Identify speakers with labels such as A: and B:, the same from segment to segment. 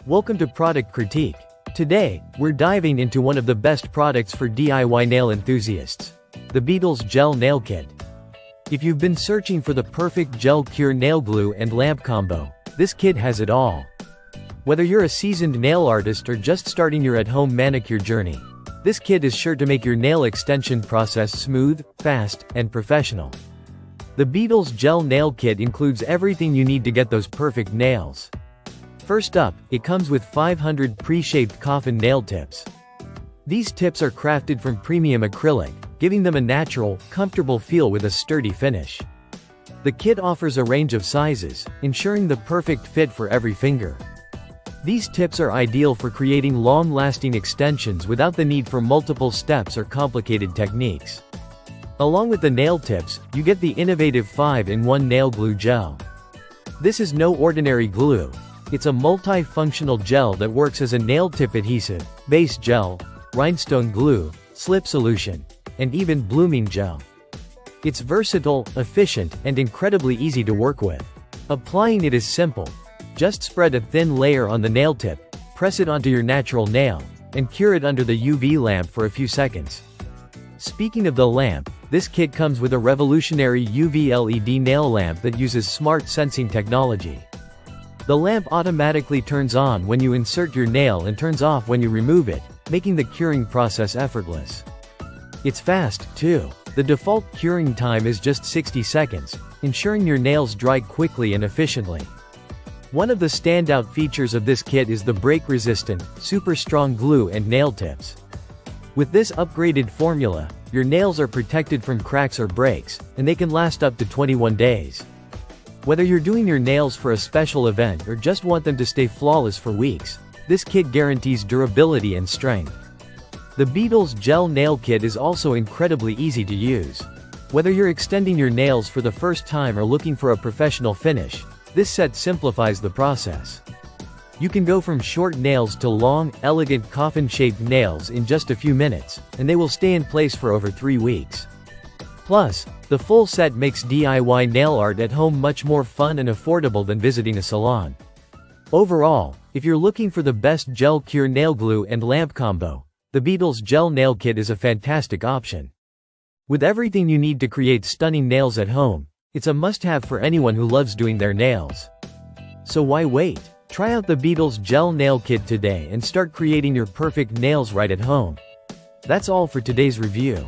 A: Welcome to Product Critique. Today, we're diving into one of the best products for DIY nail enthusiasts, the Beetles Gel Nail Kit. If you've been searching for the perfect gel cure nail glue and lamp combo, this kit has it all. Whether you're a seasoned nail artist or just starting your at-home manicure journey, this kit is sure to make your nail extension process smooth, fast, and professional. The Beetles Gel Nail Kit includes everything you need to get those perfect nails. First up, it comes with 500 pre-shaped coffin nail tips. These tips are crafted from premium acrylic, giving them a natural, comfortable feel with a sturdy finish. The kit offers a range of sizes, ensuring the perfect fit for every finger. These tips are ideal for creating long-lasting extensions without the need for multiple steps or complicated techniques. Along with the nail tips, you get the innovative 5-in-1 nail glue gel. This is no ordinary glue. It's a multi-functional gel that works as a nail tip adhesive, base gel, rhinestone glue, slip solution, and even blooming gel. It's versatile, efficient, and incredibly easy to work with. Applying it is simple. Just spread a thin layer on the nail tip, press it onto your natural nail, and cure it under the UV lamp for a few seconds. Speaking of the lamp, this kit comes with a revolutionary UV LED nail lamp that uses smart sensing technology. The lamp automatically turns on when you insert your nail and turns off when you remove it, making the curing process effortless. It's fast, too. The default curing time is just 60 seconds, ensuring your nails dry quickly and efficiently. One of the standout features of this kit is the break-resistant, super strong glue and nail tips. With this upgraded formula, your nails are protected from cracks or breaks, and they can last up to 21 days. Whether you're doing your nails for a special event or just want them to stay flawless for weeks, this kit guarantees durability and strength. The Beetles Gel Nail Kit is also incredibly easy to use. Whether you're extending your nails for the first time or looking for a professional finish, this set simplifies the process. You can go from short nails to long, elegant coffin-shaped nails in just a few minutes, and they will stay in place for over 3 weeks. Plus, the full set makes DIY nail art at home much more fun and affordable than visiting a salon. Overall, if you're looking for the best gel cure nail glue and lamp combo, the Beetles Gel Nail Kit is a fantastic option. With everything you need to create stunning nails at home, it's a must-have for anyone who loves doing their nails. So why wait? Try out the Beetles Gel Nail Kit today and start creating your perfect nails right at home. That's all for today's review.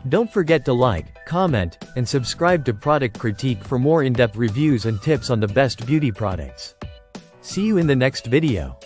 A: Don't forget to like, comment, and subscribe to Product Critique for more in-depth reviews and tips on the best beauty products. See you in the next video.